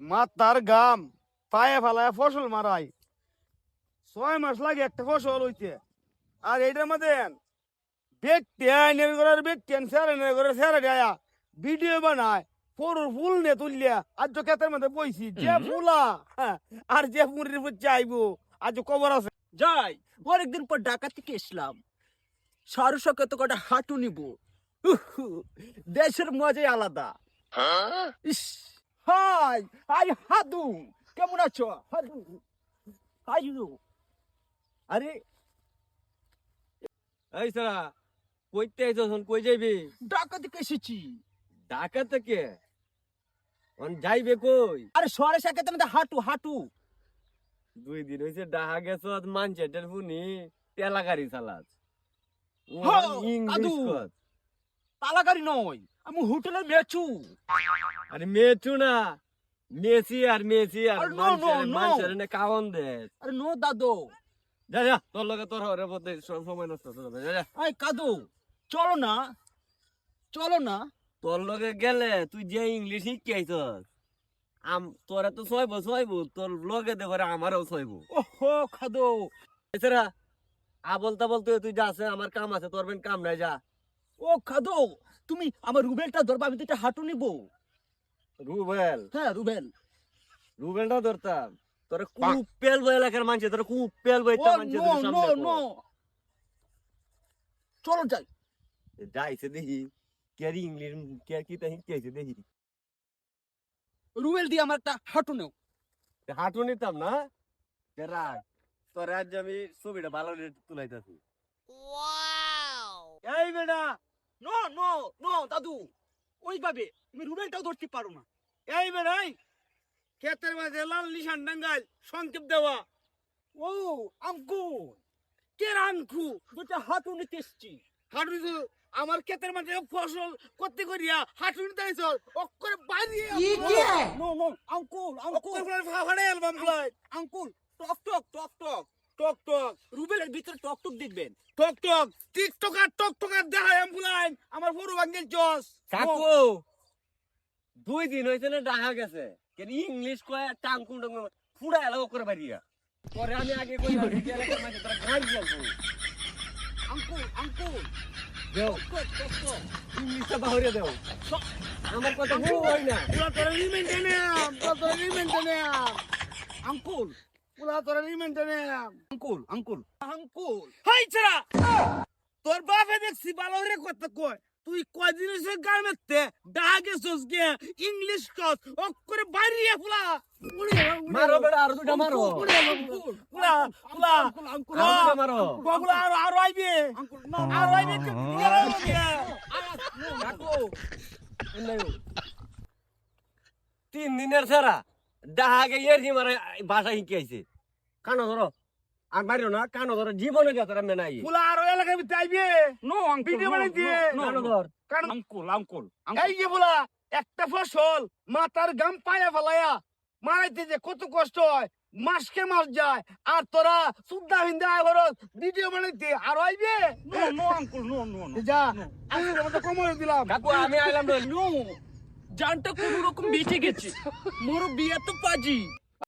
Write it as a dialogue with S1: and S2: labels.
S1: মাথার গাম পায়ে ফালায় ফসল মারাই 6 মাস লাগে একটা ফসল হইতে। আর এইটার মধ্যে ব্যক্তি আইনের ঘরের ব্যক্তি স্যারেনের ঘরের স্যারে দেয়া ভিডিও বানায় ফোরুর ফুল নিয়ে তুললিয়া আজ ক্ষেতের মধ্যে বইছি যে ফুলা আর যে মুড়ির উপর চাইবো আজ খবর আছে।
S2: যাই অনেকদিন পর ঢাকা থেকে এসলাম, সারু সাথে তো কটা হাঁটু নিব। দেশের মজাই আলাদা। ইস, হাই হাই হাদু, কেমন আছো? হাদু হাই আরে
S3: এই সারা কইতে আইছস কই যাইবি?
S2: ঢাকা থেকে এসেছি।
S3: ঢাকা থেকে যাইবে কই?
S2: আরে সরে সাথে তো হাঁটু হাঁটু।
S3: 2 দিন হইছে ঢাকা গেছস মানচেটের ফুনি তেলা গাড়ি চালাস।
S2: হ্যাঁ,
S3: ইংলিশ
S2: কাদু।
S3: কর।
S2: তালাগাড়ি নয়, আমি হোটেলের মেচু।
S3: আরে মেচু না, মেসি আর
S2: আরে no, no, no.
S3: মানুষের নে কাওন দে।
S2: আরে নো দাদু।
S3: যা যা তোর লগে তোর হরে বদে সময় নষ্ট হবে। যা যা
S2: আই কাদু, চলো না, চলো না।
S3: তোর লগে গেলে তুই যে ইংলিশ শিখে আইছস তোরা তো ছয়বো তোর লগে দেখরে আমারও ছয়বো।
S2: ওহো খাদু।
S3: এছাড়া আবল তাবল তুই যা আছে আমার কাম আছে, তোর বেন কাম নাই, যা।
S2: ও খাদু, তুমি আমার রুবেলটা ধরবা, আমি তো একটা হাঁটু নিব।
S3: রুবেল
S2: হ্যাঁ রুবেল।
S3: রুবেলটা ধরতাম তোরা খুব পেল বই এলাকার মানুষ, তোরা খুব পেল বই
S2: ও নো নো নো, চলো যাই।
S3: যাইছে দেখি কেরি ইংলিশ কে কি তাই কেছে দেখি
S2: রুবেল দিয়ে আমার একটা হাঁটু নেও।
S3: হাঁটু নিতাম না রাখ তোর আজ আমি ছবিটা ভালো তুলাইতাছি।
S1: এই বেটা
S2: নো নো নো দাদু, ওইভাবে তুমি রুবেলটাও ধরতে পারো না।
S1: এই বেটাই ক্ষেতের মাঝে লাল নিশান টাঙ্গাইল সংক্ষেপ দেওয়া
S2: ও আমকু,
S1: কে রানখু
S2: দুটা হাঁটু নিতে এসছি।
S1: হাঁটু তো আমার ক্ষেতের মাঝে ফসল করতে করিয়া হাঁটু নিতে আইছ অক্ষরে বাইরে
S2: নো নো আঙ্কুল আঙ্কুল
S1: ফাড়ে অ্যালবাম গুলাই
S2: আঙ্কুল, টক টক টক টক
S1: টক টক
S2: রুবেলের ভিতরে টক টক দেখবেন।
S1: টক টক টিকটকার দেখায় অ্যাম্বুলাইন আমার বড় ভাঙ্গের জস
S3: কাকু 2 দিন হইছে না ঢাকা গেছে কেন ইংলিশ কয় টাংকুং টাং ফুড়া এলাও করে বাড়িয়া পরে আমি আগে কই এলাকার মাঝে তোরা গাড়ি যাবো
S2: আঙ্কুল আঙ্কুল
S3: দেও
S2: টক টক টক
S3: ইংলিশটা বাহরে দেও আমার কথা হই না।
S1: পুরা তোরা রিমেন্টেনে
S2: আঙ্কুল
S1: পুরা তোরা রিমেন্টেনে
S2: আঙ্কুল আঙ্কুল আঙ্কুল।
S1: হাই ছাড়া তোর বাপে দেখছি ভালো রে কথা কয় তুই কয়দিন হইছে গার্মেন্টে ডাকে সস গে ইংলিশ কস অক্ষরে বাইরে ফুলা
S3: মারো বেড়া আর দুটা মারো
S1: পুলা
S2: আঙ্কুল
S3: আর দুটা মারো
S1: বগুলা আর আইবে
S2: আঙ্কুল না
S1: আর আইবে
S3: কাকু এনাইও 3 দিনের ছাড়া ঢাকা এরজি মারে ভাষা শিখে আইছে কানো ধরো আর মারিও না কানো ধরো জীবনে যাতারা মেনাই
S1: ফুলা আর এলাকার ভিতরে আইবে
S2: নো আঙ্কুল
S1: ভিডিও বানাই দিয়ে
S3: কানো ধর
S1: কারণ
S2: আঙ্কুল আঙ্কুল
S1: এই যে বলা একটা ফসল মাথার গাম পায়া ফেলায়া মারাইতে যে কত কষ্ট হয় মাসকে মাস যায় আর তোরা সুদ্ধা হিন্দা খরচ ভিডিও বানাইতে আর আইবে
S2: no no uncle no no no
S1: যা আজকের মতো কমরে দিলাম
S3: কাকু আমি আইলাম
S2: নো, জানটা কোন রকম বেঁচে গেছে, মোর বিয়ে তো পাজি।